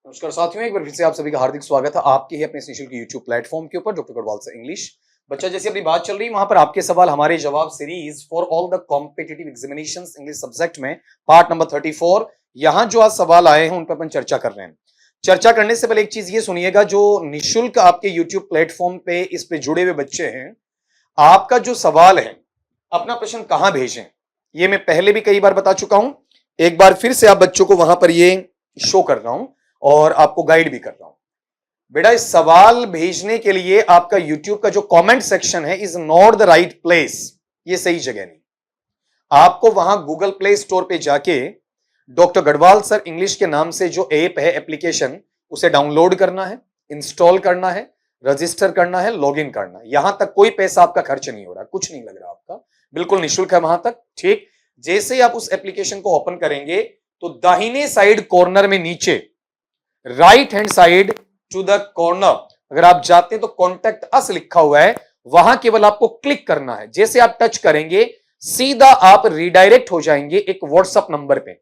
नमस्कार साथियों, एक बार फिर से आप सभी का हार्दिक स्वागत है आपके ही अपने निशुल्क YouTube प्लेटफॉर्म के ऊपर डॉक्टर गढ़वाल से इंग्लिश। बच्चा जैसे अपनी बात चल रही है वहां पर आपके सवाल हमारे जवाब series for all the competitive examinations English subject में पार्ट नंबर 34। यहाँ जो आज सवाल आए हैं उन पर अपन चर्चा कर रहे हैं। चर्चा करने से पहले एक चीज ये सुनिएगा, जो निःशुल्क आपके YouTube प्लेटफॉर्म पे इस पे जुड़े हुए बच्चे हैं, आपका जो सवाल है अपना प्रश्न कहां भेजें ये मैं पहले भी कई बार बता चुका हूं। एक बार फिर से आप बच्चों को वहां पर ये शो कर रहा हूं और आपको गाइड भी कर रहा हूं। बेटा इस सवाल भेजने के लिए आपका YouTube का जो कमेंट सेक्शन है is not the right place, ये सही जगह नहीं। आपको वहां गूगल प्ले स्टोर पे जाके डॉक्टर गढ़वाल सर इंग्लिश के नाम से जो ऐप है एप्लीकेशन उसे डाउनलोड करना है, इंस्टॉल करना है, रजिस्टर करना है, लॉगिन करना है। यहां तक कोई पैसा आपका खर्च नहीं हो रहा, कुछ नहीं लग रहा आपका, बिल्कुल निःशुल्क है वहां तक। ठीक, जैसे ही आप उस एप्लीकेशन को ओपन करेंगे तो दाहिने साइड कॉर्नर में नीचे right hand side to the corner अगर आप जाते हैं तो कॉन्टैक्ट अस लिखा हुआ है, वहां केवल आपको क्लिक करना है। जैसे आप टच करेंगे सीधा आप रिडायरेक्ट हो जाएंगे एक व्हाट्सएप नंबर पे,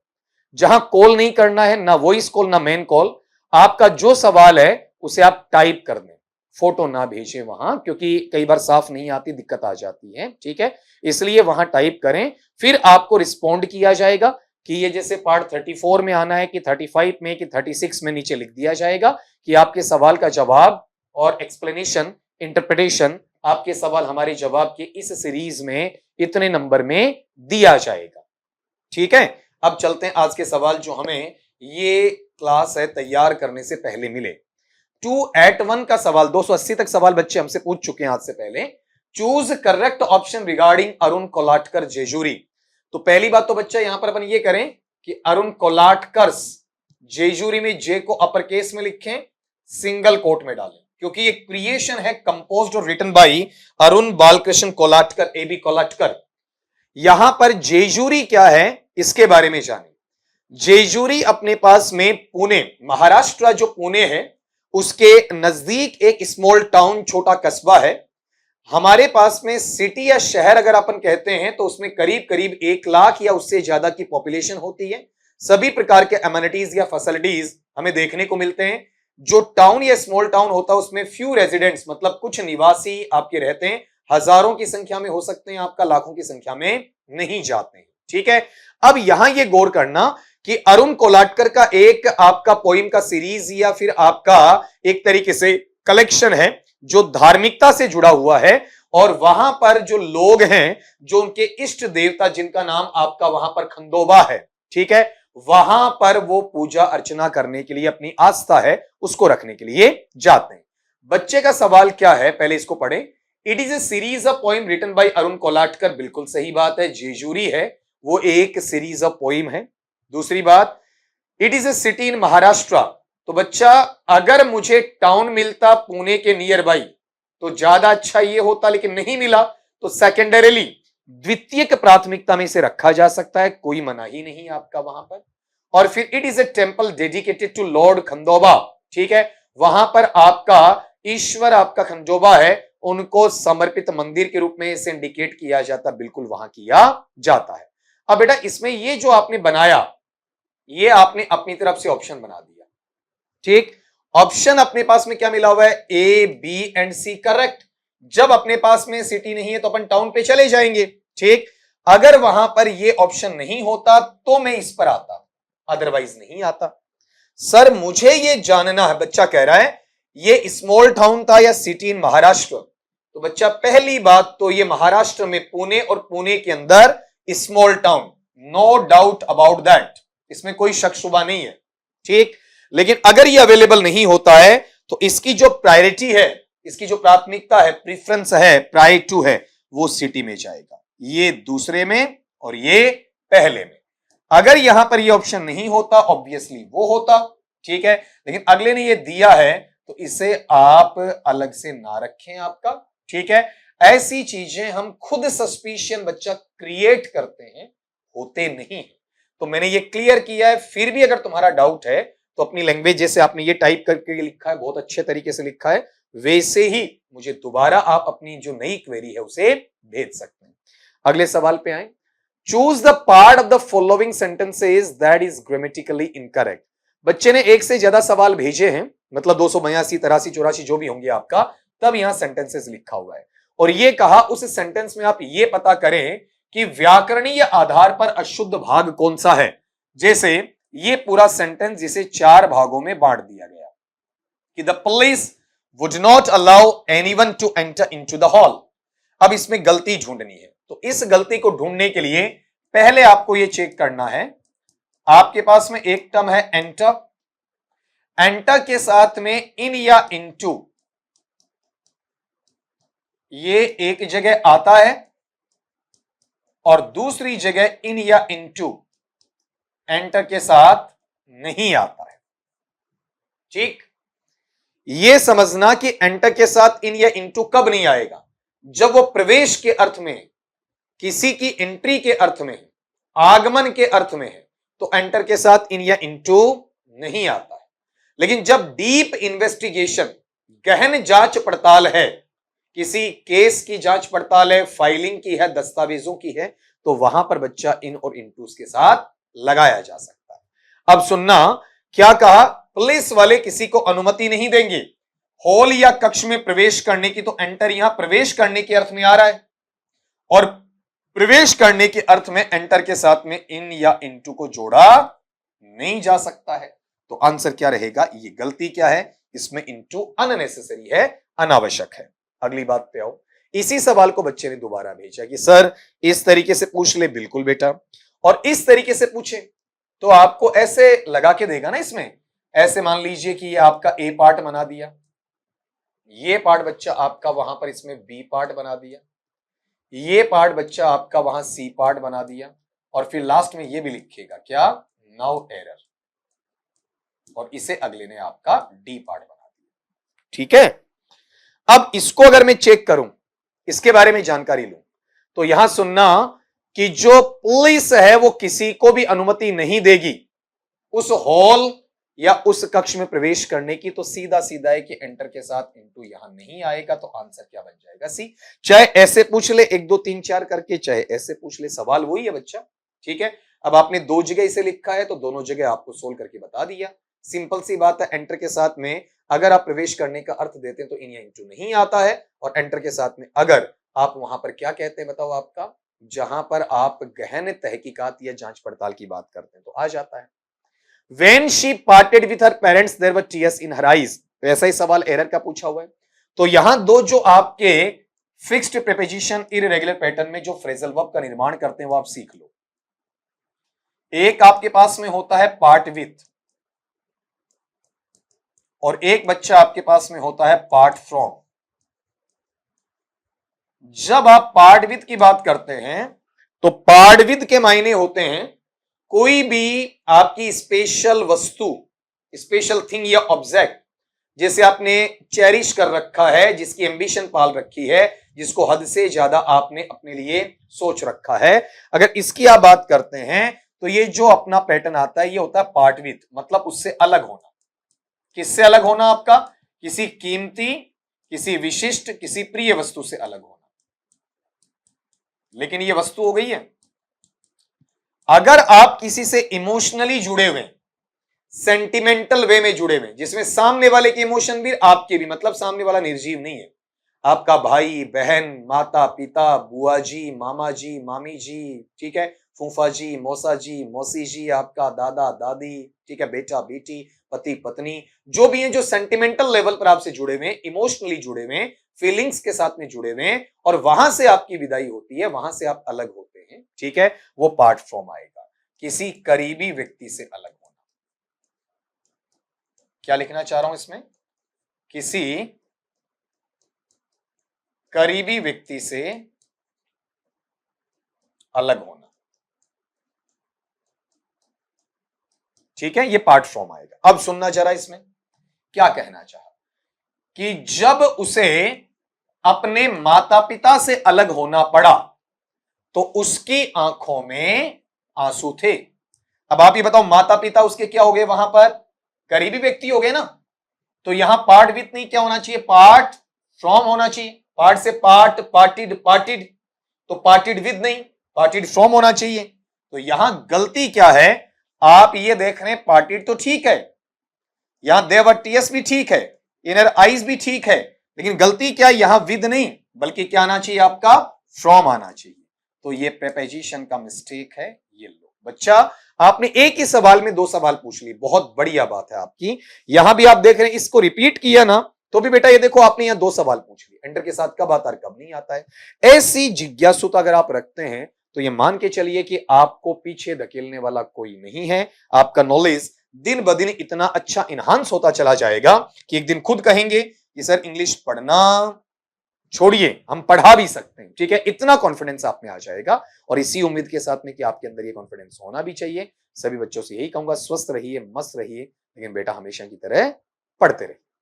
जहां कॉल नहीं करना है, ना वॉइस कॉल ना मेन कॉल। आपका जो सवाल है उसे आप टाइप कर दें, फोटो ना भेजें वहां, क्योंकि कई बार साफ नहीं आती, दिक्कत आ जाती है। ठीक है, इसलिए वहां टाइप करें, फिर आपको रिस्पॉन्ड किया जाएगा कि ये जैसे पार्ट 34 में आना है कि 35 में कि 36 में, नीचे लिख दिया जाएगा कि आपके सवाल का जवाब और एक्सप्लेनेशन इंटरप्रिटेशन आपके सवाल हमारे जवाब के इस सीरीज में इतने नंबर में दिया जाएगा। ठीक है, अब चलते हैं आज के सवाल जो हमें ये क्लास है तैयार करने से पहले मिले। 2@1 का सवाल 280 तक सवाल बच्चे हमसे पूछ चुके हैं आज से पहले। Choose correct option regarding Arun Kolatkar Jejuri. तो पहली बात तो बच्चा यहां पर अपन ये करें कि अरुण कोलाटकर जेजूरी में जे को अपर केस में लिखें, सिंगल कोट में डालें, क्योंकि ये क्रिएशन है कंपोज्ड और written by Arun Balkrishna Kolatkar, A B Kolatkar. यहां पर जेजूरी क्या है इसके बारे में जानें। जेजूरी अपने पास में पुणे, महाराष्ट्र जो पुणे है उसके नजदीक एक स्मॉल टाउन, छोटा कस्बा है। हमारे पास में सिटी या शहर अगर अपन कहते हैं तो उसमें करीब करीब 1 लाख या उससे ज्यादा की पॉपुलेशन होती है। सभी प्रकार के एमिनिटीज या फैसिलिटीज हमें देखने को मिलते हैं। जो टाउन या स्मॉल टाउन होता है उसमें फ्यू रेजिडेंट्स, मतलब कुछ निवासी आपके रहते हैं, हजारों की संख्या में हो सकते हैं, आपका लाखों की संख्या में नहीं जाते हैं। ठीक है, अब यहां यह गौर करना कि अरुण कोलाटकर का एक आपका पोइम का सीरीज या फिर आपका एक तरीके से कलेक्शन है जो धार्मिकता से जुड़ा हुआ है, और वहां पर जो लोग हैं, जो उनके इष्ट देवता जिनका नाम आपका वहां पर खंडोबा है, ठीक है, वहां पर वो पूजा अर्चना करने के लिए अपनी आस्था है उसको रखने के लिए जाते हैं। बच्चे का सवाल क्या है पहले इसको पढ़ें। It is a series of poem written by Arun Kolatkar. बिल्कुल सही बात है, जेजूरी है वो एक सीरीज ऑफ पोइम है। दूसरी बात, it is A city in Maharashtra. तो बच्चा अगर मुझे टाउन मिलता पुणे के नियर बाई तो ज्यादा अच्छा ये होता, लेकिन नहीं मिला तो सेकेंडरीली द्वितीयक प्राथमिकता में इसे रखा जा सकता है, कोई मना ही नहीं आपका वहां पर। और फिर it is a temple dedicated to lord Khandoba. ठीक है, वहां पर आपका ईश्वर आपका खंडोबा है, उनको समर्पित मंदिर के रूप में इसे इंडिकेट किया जाता, बिल्कुल वहां किया जाता है। अब बेटा इसमें ये जो आपने बनाया ये आपने अपनी तरफ से ऑप्शन बना दिया। ठीक, ऑप्शन अपने पास में क्या मिला हुआ है, A B and C correct. जब अपने पास में सिटी नहीं है तो अपन टाउन पे चले जाएंगे। ठीक, अगर वहां पर ये ऑप्शन नहीं होता तो मैं इस पर आता, अदरवाइज नहीं आता। सर मुझे ये जानना है, बच्चा कह रहा है ये स्मॉल टाउन था या सिटी इन महाराष्ट्र। तो बच्चा पहली बात तो ये महाराष्ट्र में पुणे और पुणे के अंदर small town, no doubt about that, इसमें कोई शक शुबा नहीं है। ठीक, लेकिन अगर ये अवेलेबल नहीं होता है तो इसकी जो प्रायोरिटी है, इसकी जो प्राथमिकता है, प्रीफरेंस है, प्रायर टू है, वो सिटी में जाएगा, ये दूसरे में और ये पहले में। अगर यहां पर ये ऑप्शन नहीं होता ऑब्वियसली वो होता। ठीक है, लेकिन अगले ने ये दिया है तो इसे आप अलग से ना रखें आपका। ठीक है, ऐसी चीजें हम खुद सस्पिशियन बच्चा क्रिएट करते हैं, होते नहीं है। तो मैंने ये क्लियर किया है। फिर भी अगर तुम्हारा डाउट है तो अपनी लैंग्वेज, जैसे आपने ये टाइप करके लिखा है, बहुत अच्छे तरीके से लिखा है, वैसे ही मुझे दोबारा आप अपनी जो नई क्वेरी है उसे भेज सकते हैं। अगले सवाल पे आए। Choose the part of the following sentences that is grammatically incorrect. बच्चे ने एक से ज्यादा सवाल भेजे हैं, मतलब 282, 83, 84 जो भी होंगे आपका, तब यहां सेंटेंसेस लिखा हुआ है और ये कहा उस सेंटेंस में आप ये पता करें कि व्याकरणीय आधार पर अशुद्ध भाग कौन सा है। जैसे ये पूरा सेंटेंस जिसे 4 भागों में बांट दिया गया कि the police would not allow anyone to enter into the hall. अब इसमें गलती ढूंढनी है, तो इस गलती को ढूंढने के लिए पहले आपको यह चेक करना है, आपके पास में एक टर्म है एंटर, एंटर के साथ में इन या इनटू, ये एक जगह आता है और दूसरी जगह इन या इनटू एंटर के साथ नहीं आता है। ठीक, यह समझना कि एंटर के साथ इन या इनटू कब नहीं आएगा, जब वो प्रवेश के अर्थ में है, किसी की एंट्री के अर्थ में है, आगमन के अर्थ में है, तो एंटर के साथ इन या इनटू नहीं आता है। लेकिन जब डीप इन्वेस्टिगेशन, गहन जांच पड़ताल है, किसी केस की जांच पड़ताल है, फाइलिंग की है, दस्तावेजों की है, तो वहां पर बच्चा इन और इनटूस के साथ लगाया जा सकता है। अब सुनना, क्या कहा, पुलिस वाले किसी को अनुमति नहीं देंगे हॉल या कक्ष में प्रवेश करने की, तो एंटर यहां प्रवेश करने के अर्थ में आ रहा है और प्रवेश करने के अर्थ में एंटर के साथ में इन या इनटू को जोड़ा नहीं जा सकता है। तो आंसर क्या रहेगा, ये गलती क्या है, इसमें इनटू अननेसेसरी है, अनावश्यक है। अगली बात पे आओ, इसी सवाल को बच्चे ने दोबारा भेजा कि सर इस तरीके से पूछ ले। बिल्कुल बेटा, और इस तरीके से पूछे तो आपको ऐसे लगा के देगा ना, इसमें ऐसे मान लीजिए कि ये आपका ए पार्ट बना दिया, ये पार्ट बच्चा आपका वहां पर इसमें बी पार्ट बना दिया, ये पार्ट बच्चा आपका वहां सी पार्ट बना दिया, और फिर लास्ट में ये भी लिखेगा क्या, नाउ एरर, और इसे अगले ने आपका डी पार्ट बना दिया। ठीक है, अब इसको अगर मैं चेक करूं, इसके बारे में जानकारी लूं, तो यहां सुनना कि जो पुलिस है वो किसी को भी अनुमति नहीं देगी उस हॉल या उस कक्ष में प्रवेश करने की, तो सीधा सीधा है कि एंटर के साथ इनटू यहां नहीं आएगा, तो आंसर क्या बन जाएगा, सी। चाहे ऐसे पूछ ले 1 2 3 4 करके, चाहे ऐसे पूछ ले, सवाल वही है बच्चा। ठीक है, अब आपने 2 जगह इसे लिखा है तो दोनों जगह आपको सोल्व करके बता दिया। सिंपल सी बात है, एंटर के साथ में अगर आप प्रवेश करने का अर्थ देते हैं तो इन या इनटू नहीं आता है, और एंटर के साथ में अगर आप वहां पर क्या कहते हैं बताओ, आपका जहां पर आप गहन तहकीकात या जांच पड़ताल की बात करते हैं तो आ जाता है। When she parted with her parents, there were tears in her eyes। तो ऐसा ही सवाल एरर का पूछा हुआ है। तो यहां दो जो आपके फिक्स्ड प्रीपोजिशन इररेगुलर पैटर्न में जो फ्रेजल वर्ब का निर्माण करते हैं वो आप सीख लो। एक आपके पास में होता है पार्ट विथ, और एक बच्चा आपके पास में होता है पार्ट फ्रॉम। जब आप पार्ट विथ की बात करते हैं तो पार्ट विथ के मायने होते हैं कोई भी आपकी स्पेशल वस्तु, स्पेशल थिंग या ऑब्जेक्ट, जैसे आपने चेरिश कर रखा है, जिसकी एम्बिशन पाल रखी है, जिसको हद से ज्यादा आपने अपने लिए सोच रखा है, अगर इसकी आप बात करते हैं तो ये जो अपना पैटर्न आता है ये होता है पार्ट विथ, मतलब उससे अलग होना। किससे अलग होना, आपका किसी कीमती, किसी विशिष्ट, किसी प्रिय वस्तु से अलग होना। लेकिन ये वस्तु हो गई है। अगर आप किसी से इमोशनली जुड़े हुए, सेंटिमेंटल वे में जुड़े हुए, जिसमें सामने वाले के इमोशन भी आपके भी, मतलब सामने वाला निर्जीव नहीं है, आपका भाई बहन, माता पिता, बुआ जी, मामा जी, मामी जी, ठीक है, फूफा जी, मौसा जी, मौसी जी, आपका दादा दादी, ठीक है, बेटा बेटी, पति पत्नी, जो भी हैं, जो सेंटिमेंटल लेवल पर आपसे जुड़े हुए, इमोशनली जुड़े हुए, फीलिंग्स के साथ में जुड़े हुए, और वहां से आपकी विदाई होती है, वहां से आप अलग होते हैं, ठीक है, वो पार्ट फ्रॉम आएगा। किसी करीबी व्यक्ति से अलग होना। क्या लिखना चाह रहा हूं इसमें, किसी करीबी व्यक्ति से अलग होना, ठीक है, ये पार्ट फ्रॉम आएगा। अब सुनना जरा, इसमें क्या कहना चाहा कि जब उसे अपने माता पिता से अलग होना पड़ा तो उसकी आंखों में आंसू थे। अब आप ये बताओ, माता पिता उसके क्या हो गए, वहां पर करीबी व्यक्ति हो गए ना, तो यहां पार्ट विथ नहीं, क्या होना चाहिए, पार्ट फ्रॉम होना चाहिए। पार्ट से पार्ट, पार्टिड, पार्टिड, तो पार्टिड विद नहीं, पार्टिड फ्रॉम होना चाहिए। तो यहां गलती क्या है, आप ये देख रहे हैं पार्टीड तो ठीक है, यहां देवर टीएस भी ठीक है, इनर आइज भी ठीक है, लेकिन गलती क्या, यहां विद नहीं बल्कि क्या आना चाहिए आपका, फ्रॉम आना चाहिए। तो ये प्रीपोजिशन का मिस्टेक है। ये लो बच्चा, आपने एक ही सवाल में 2 सवाल पूछ ली, बहुत बढ़िया बात है आपकी। यहां भी आप देख रहे हैं, इसको रिपीट किया ना तो भी बेटा ये देखो आपने यहां 2 सवाल पूछ लिए। एंटर के साथ कब आता है कब नहीं आता है। ऐसी जिज्ञासुता अगर आप रखते हैं तो ये मान के चलिए कि आपको पीछे धकेलने वाला कोई नहीं है। आपका नॉलेज दिन ब दिन इतना अच्छा इनहांस होता चला जाएगा कि एक दिन खुद कहेंगे कि सर इंग्लिश पढ़ना छोड़िए, हम पढ़ा भी सकते हैं। ठीक है, इतना कॉन्फिडेंस आप में आ जाएगा। और इसी उम्मीद के साथ में कि आपके अंदर ये कॉन्फिडेंस होना भी चाहिए। सभी बच्चों से यही कहूंगा, स्वस्थ रहिए, मस्त रहिए, लेकिन बेटा हमेशा की तरह पढ़ते रहिए।